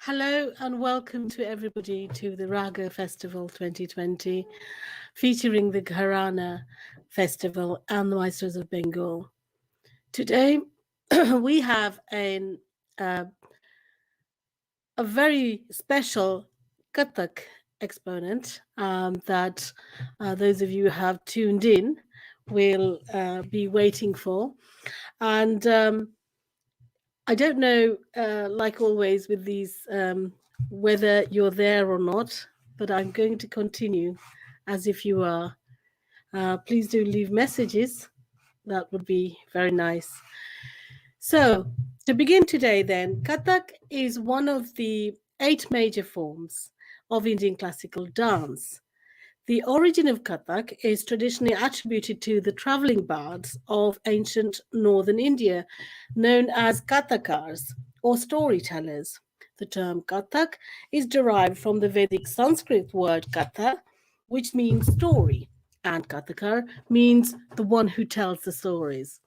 Hello and welcome to everybody to the Raaga Festival 2020, featuring the Gharana Festival and the Maestros of Bengal. Today, we have uh, a very special Kathak exponent that those of you who have tuned in will be waiting for. And I don't know, like always with these, whether you're there or not, but I'm going to continue as if you are. Please do leave messages. That would be very nice. So, to begin today, then, Kathak is one of the 8 major forms of Indian classical dance. The origin of Kathak is traditionally attributed to the traveling bards of ancient northern India, known as Kathakars or storytellers. The term Kathak is derived from the Vedic Sanskrit word Katha, which means story, and Kathakar means the one who tells the stories.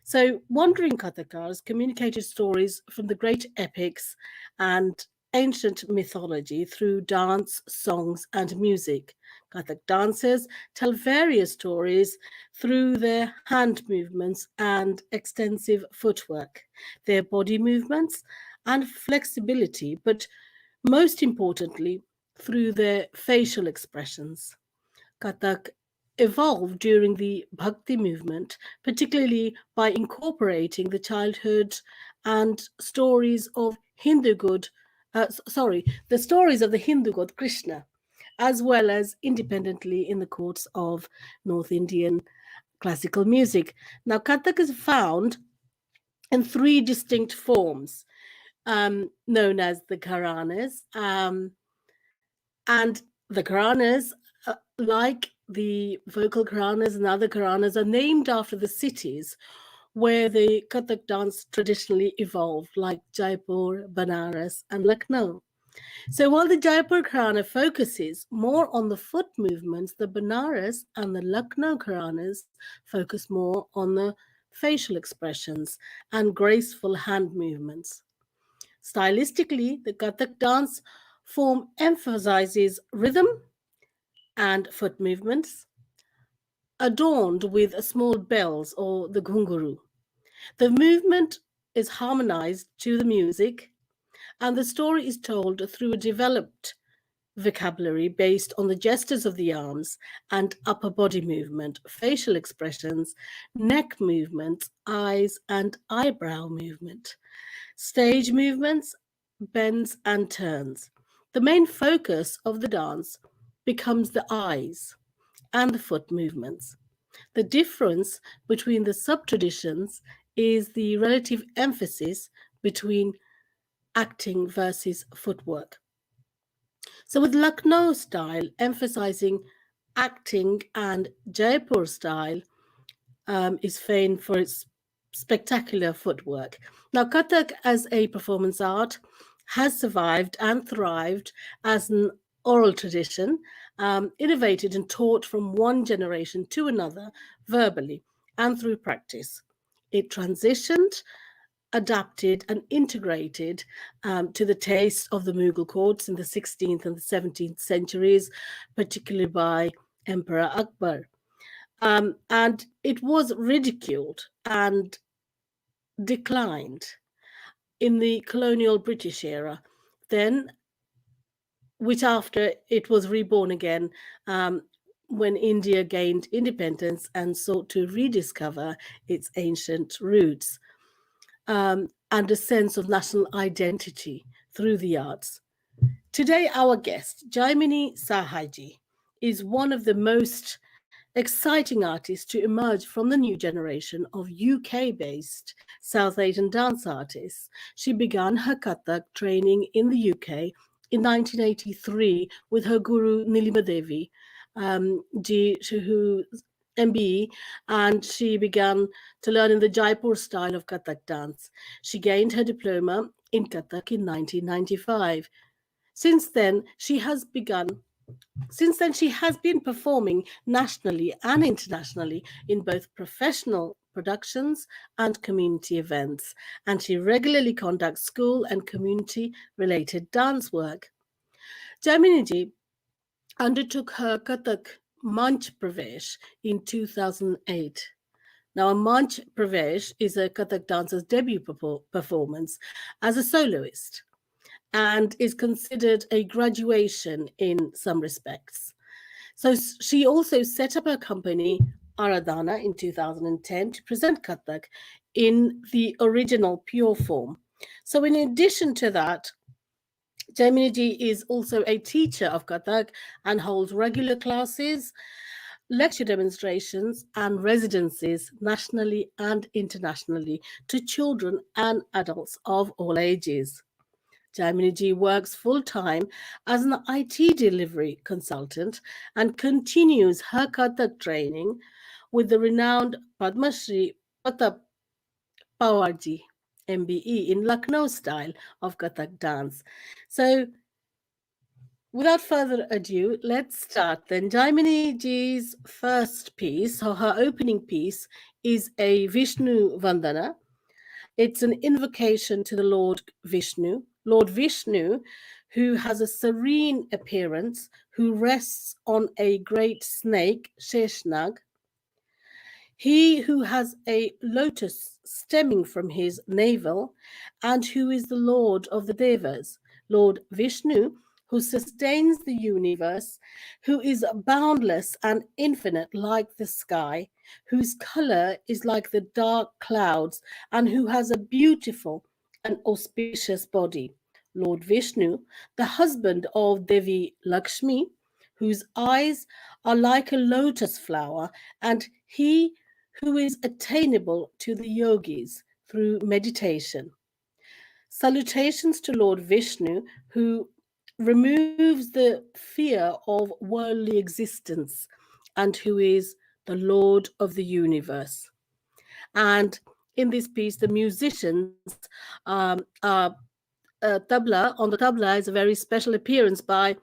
So, wandering Kathakars communicated stories from the great epics and ancient mythology through dance, songs, and music. Kathak dancers tell various stories through their hand movements and extensive footwork, their body movements and flexibility, but most importantly, through their facial expressions. Kathak evolved during the Bhakti movement, particularly by incorporating the childhood and stories of the stories of the Hindu god Krishna, as well as independently in the courts of North Indian classical music. Now, Kathak is found in 3 distinct forms, known as the Gharanas, and the Gharanas, like the vocal Gharanas and other Gharanas, are named after the cities where the Kathak dance traditionally evolved, like Jaipur, Banaras, and Lucknow. So while the Jaipur Gharana focuses more on the foot movements, the Banaras and the Lucknow Gharanas focus more on the facial expressions and graceful hand movements. Stylistically, the Kathak dance form emphasizes rhythm and foot movements, adorned with small bells or the ghunguru. The movement is harmonized to the music, and the story is told through a developed vocabulary based on the gestures of the arms and upper body movement, facial expressions, neck movements, eyes and eyebrow movement, stage movements, bends and turns. The main focus of the dance becomes the eyes and the foot movements. The difference between the sub-traditions is the relative emphasis between acting versus footwork. So, with Lucknow style emphasizing acting and Jaipur style is famed for its spectacular footwork. Now, Kathak as a performance art has survived and thrived as an oral tradition, innovated and taught from one generation to another verbally and through practice. It transitioned, adapted, and integrated to the taste of the Mughal courts in the 16th and the 17th centuries, particularly by Emperor Akbar. And it was ridiculed and declined in the colonial British era, then, which after it was reborn again when India gained independence and sought to rediscover its ancient roots and a sense of national identity through the arts. Today, our guest, Jaymini Sahai, is one of the most exciting artists to emerge from the new generation of UK based South Asian dance artists. She began her Kathak training in the UK in 1983 with her guru Nilima Devi, who MBE, and she began to learn in the Jaipur style of Kathak dance. She gained her diploma in Kathak in 1995. Since then, she has begun since then, she has been performing nationally and internationally in both professional productions and community events, and she regularly conducts school and community related dance work. Jaymini undertook her Kathak Manch Pravesh in 2008. Now, a Manch Pravesh is a Kathak dancer's debut performance as a soloist and is considered a graduation in some respects. So she also set up her company Aradhana in 2010 to present Kathak in the original pure form. So in addition to that, Jaymini is also a teacher of Kathak and holds regular classes, lecture demonstrations, and residencies nationally and internationally to children and adults of all ages. Jaymini works full time as an IT delivery consultant and continues her Kathak training with the renowned Padma Shri Pratap Pawarji, MBE, in Lucknow style of Kathak dance. So, without further ado, let's start then. Jaymini ji's first piece, or her opening piece, is a Vishnu Vandana. It's an invocation to the Lord Vishnu. Lord Vishnu, who has a serene appearance, who rests on a great snake, Sheshnag, he who has a lotus stemming from his navel, and who is the Lord of the Devas, Lord Vishnu, who sustains the universe, who is boundless and infinite like the sky, whose color is like the dark clouds, and who has a beautiful and auspicious body. Lord Vishnu, the husband of Devi Lakshmi, whose eyes are like a lotus flower, and he who is attainable to the yogis through meditation. Salutations to Lord Vishnu, who removes the fear of worldly existence and who is the Lord of the universe. And in this piece, the musicians are tabla. On the tabla is a very special appearance by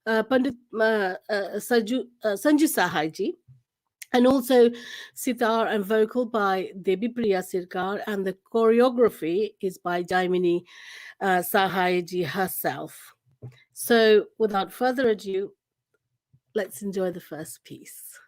Pandit Sanju Sahai ji, and also sitar and vocal by Debi Priya Sirkar, and the choreography is by Jaymini Sahai ji herself. So, without further ado, let's enjoy the first piece.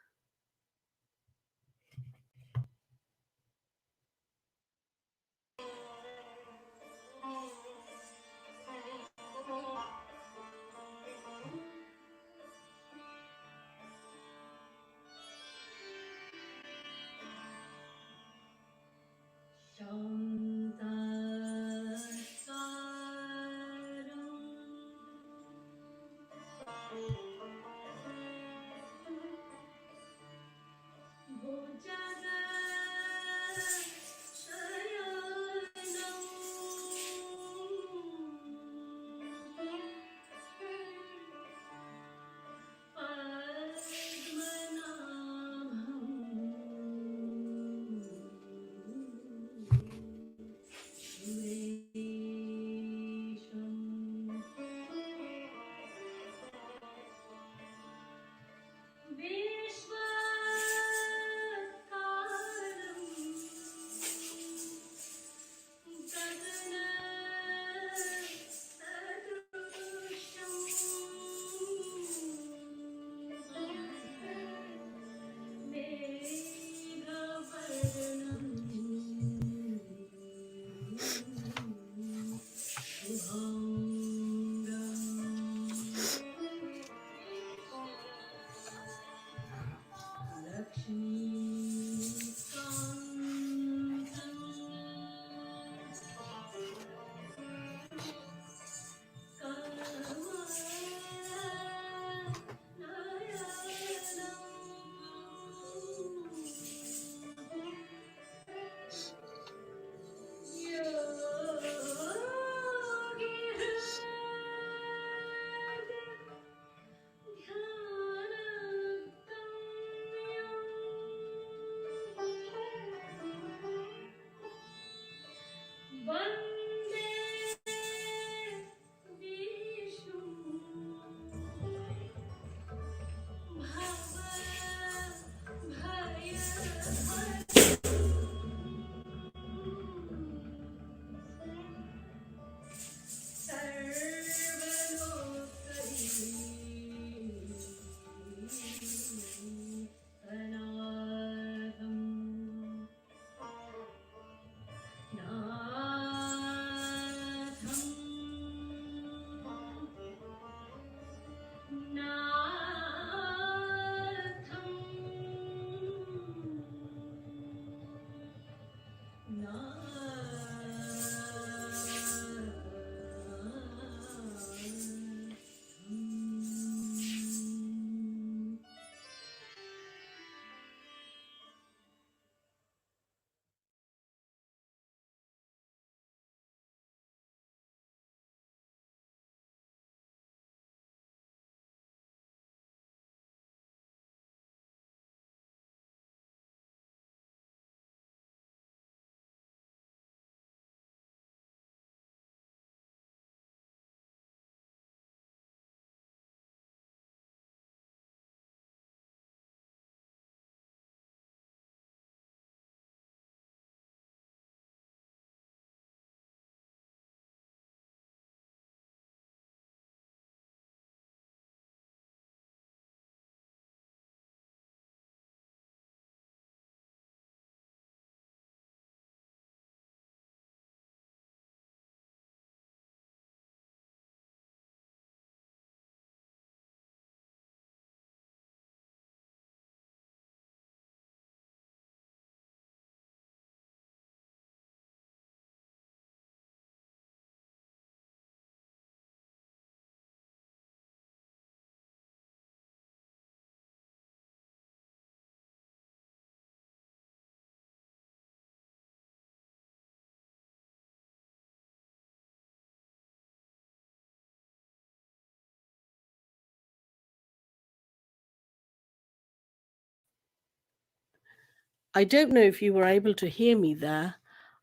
I don't know if you were able to hear me there.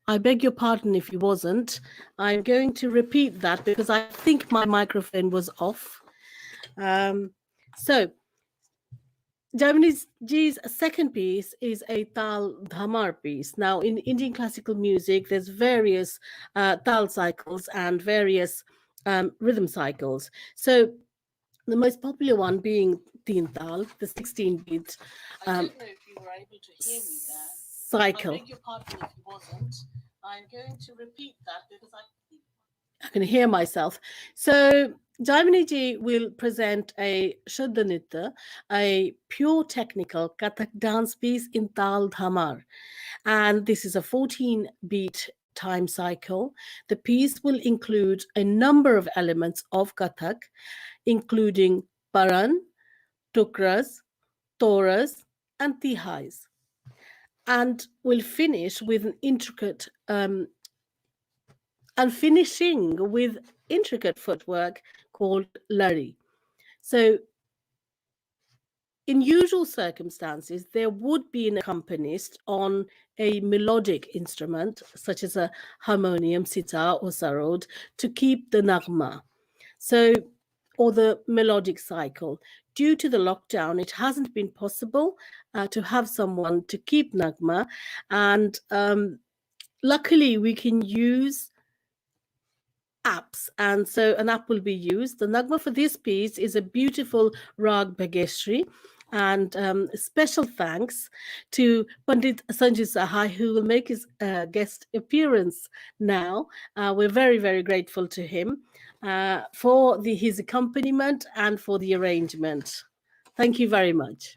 I beg your pardon if you wasn't. I'm going to repeat that because I think my microphone was off. So, Jaymini Ji's second piece is a Tal Dhamar piece. Now, in Indian classical music, there's various Tal cycles and various rhythm cycles. So, the most popular one being Teen Tal, the 16-beat I don't know if you were able to hear me there. Cycle. I beg your pardon if you wasn't. I'm going to repeat that because I can hear myself. So Jaymini Ji will present a Shuddha Nritta, a pure technical Kathak dance piece in Tal Dhamar. And this is a 14-beat time cycle. The piece will include a number of elements of Kathak, including paran, tukras, toras, and tihais. And will finish with an intricate and finishing with intricate footwork called lari. So in usual circumstances, there would be an accompanist on a melodic instrument, such as a harmonium, sitar, or sarod, to keep the nagma. So, or the melodic cycle. Due to the lockdown, it hasn't been possible to have someone to keep nagma. And luckily, we can use apps, and so an app will be used. The nagma for this piece is a beautiful Rag Bhageshri, and special thanks to Pandit Sanjay Sahai, who will make his guest appearance now. We're very, very grateful to him for his accompaniment and for the arrangement. Thank you very much.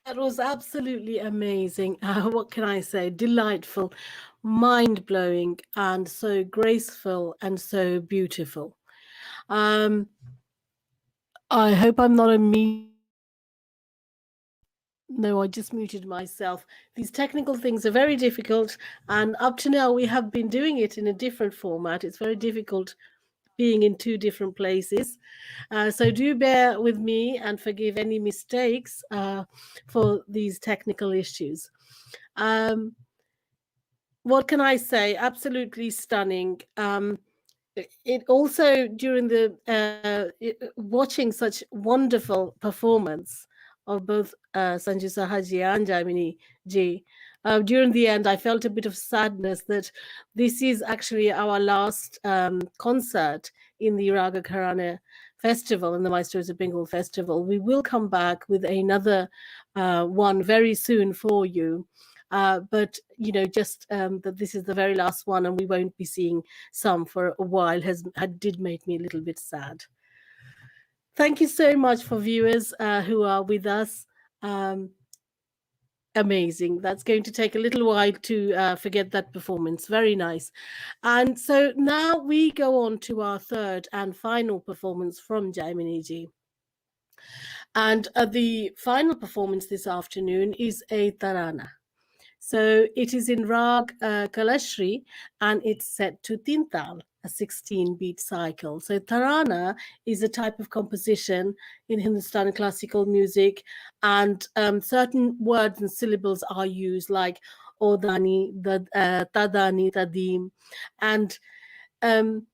That was absolutely amazing. What can I say? Delightful, mind blowing, and so graceful and so beautiful. Um, I hope I'm not a No, I just muted myself. These technical things are very difficult, and up to now we have been doing it in a different format. It's very difficult being in two different places. So do bear with me and forgive any mistakes for these technical issues. Um, what can I say? Absolutely stunning. It also during the watching such wonderful performance of both Sanju Sahaji and Jaimini ji. During the end, I felt a bit of sadness that this is actually our last concert in the Raaga Gharana festival, in the Maestros of Bengal festival. We will come back with another one very soon for you. But just that this is the very last one, and we won't be seeing some for a while did make me a little bit sad. Thank you so much for viewers who are with us. Um, Amazing. That's going to take a little while to forget that performance. Very nice. And so now we go on to our third and final performance from Jaimini ji. And the final performance this afternoon is a tarana. So it is in Rag Kalashri and it's set to Tintal, a 16-beat cycle. So tarana is a type of composition in Hindustani classical music, and certain words and syllables are used, like Odani, Tadani, Tadim. And um,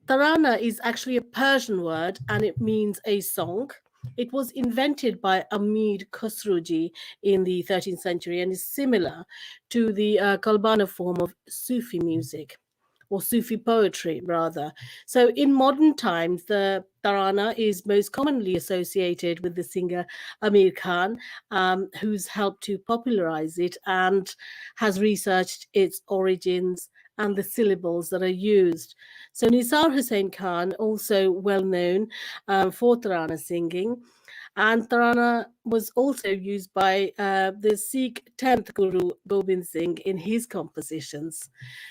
Tarana is actually a Persian word and it means a song. It was invented by Amir Khosrowji in the 13th century and is similar to the Kalbana form of Sufi music, or Sufi poetry, rather. So, in modern times, the tarana is most commonly associated with the singer Amir Khan, who's helped to popularize it and has researched its origins and the syllables that are used. So, Nisar Hussain Khan, also well known for tarana singing, and tarana was also used by the Sikh 10th Guru Gobind Singh in his compositions.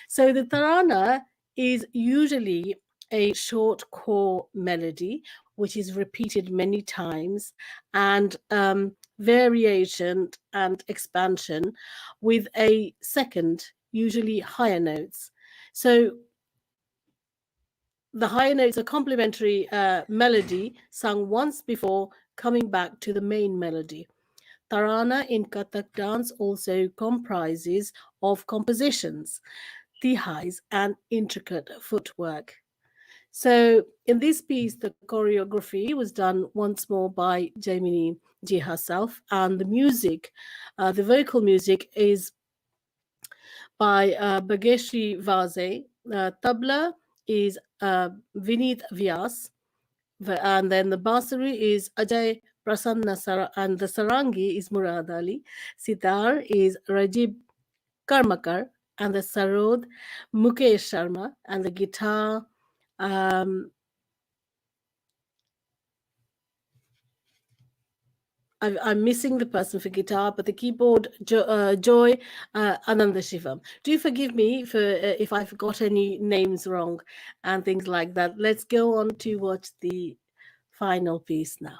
So the tarana is usually a short core melody, which is repeated many times, and variation and expansion with a second, usually higher notes. So the higher notes are complementary melody sung once before coming back to the main melody. Tarana in Kathak dance also comprises of compositions, tihais, and intricate footwork. So in this piece, the choreography was done once more by Jaymini ji herself, and the music, the vocal music, is by Bageshri Vaze. Tabla is Vineet Vyas, and then the Basari is Ajay Prasanna and the Sarangi is Murad Ali. Sitar is Rajib Karmakar, and the Sarod Mukesh Sharma, and the guitar I'm missing the person for guitar, but the keyboard, Joy Ananda Shivam. Do forgive me for if I forgot any names wrong and things like that. Let's go on to watch the final piece now.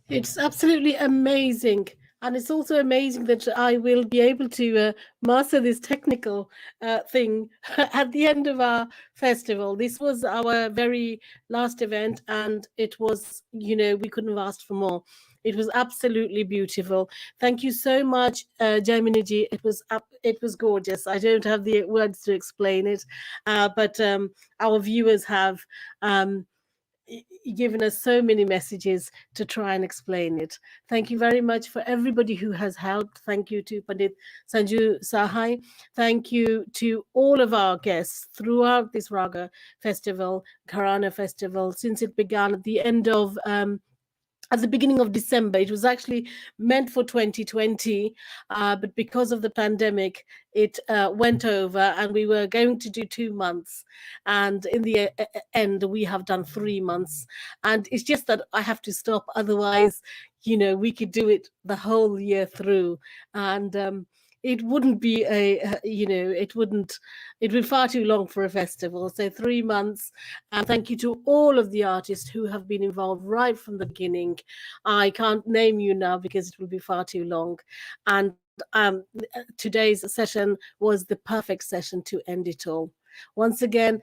It's absolutely amazing. And it's also amazing that I will be able to master this technical thing at the end of our festival. This was our very last event, and it was, we couldn't have asked for more. It was absolutely beautiful. Thank you so much, Jaymini ji. It was gorgeous. I don't have the words to explain it, but our viewers have. Um, given us so many messages to try and explain it. Thank you very much for everybody who has helped. Thank you to Pandit Sanju Sahai. Thank you to all of our guests throughout this Raga Festival, Gharana Festival, since it began at the beginning of December. It was actually meant for 2020, but because of the pandemic, it went over, and we were going to do 2 months. And in the end, we have done 3 months. And it's just that I have to stop. Otherwise, we could do it the whole year through. And it wouldn't be it would be far too long for a festival. So 3 months. And thank you to all of the artists who have been involved right from the beginning. I can't name you now because it will be far too long. And today's session was the perfect session to end it all. Once again,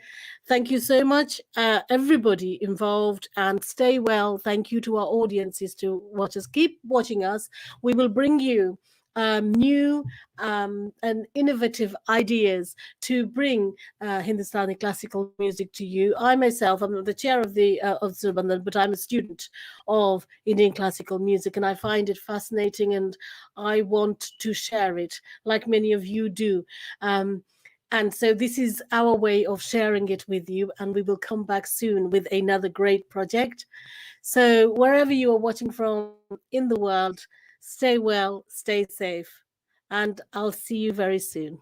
thank you so much, everybody involved, and stay well. Thank you to our audiences to watch us. Keep watching us. We will bring you new and innovative ideas to bring Hindustani classical music to you. I myself, I'm the chair of the of SurBandhan, but I'm a student of Indian classical music, and I find it fascinating, and I want to share it, like many of you do. And so this is our way of sharing it with you, and we will come back soon with another great project. So wherever you are watching from in the world, stay well, stay safe, and I'll see you very soon.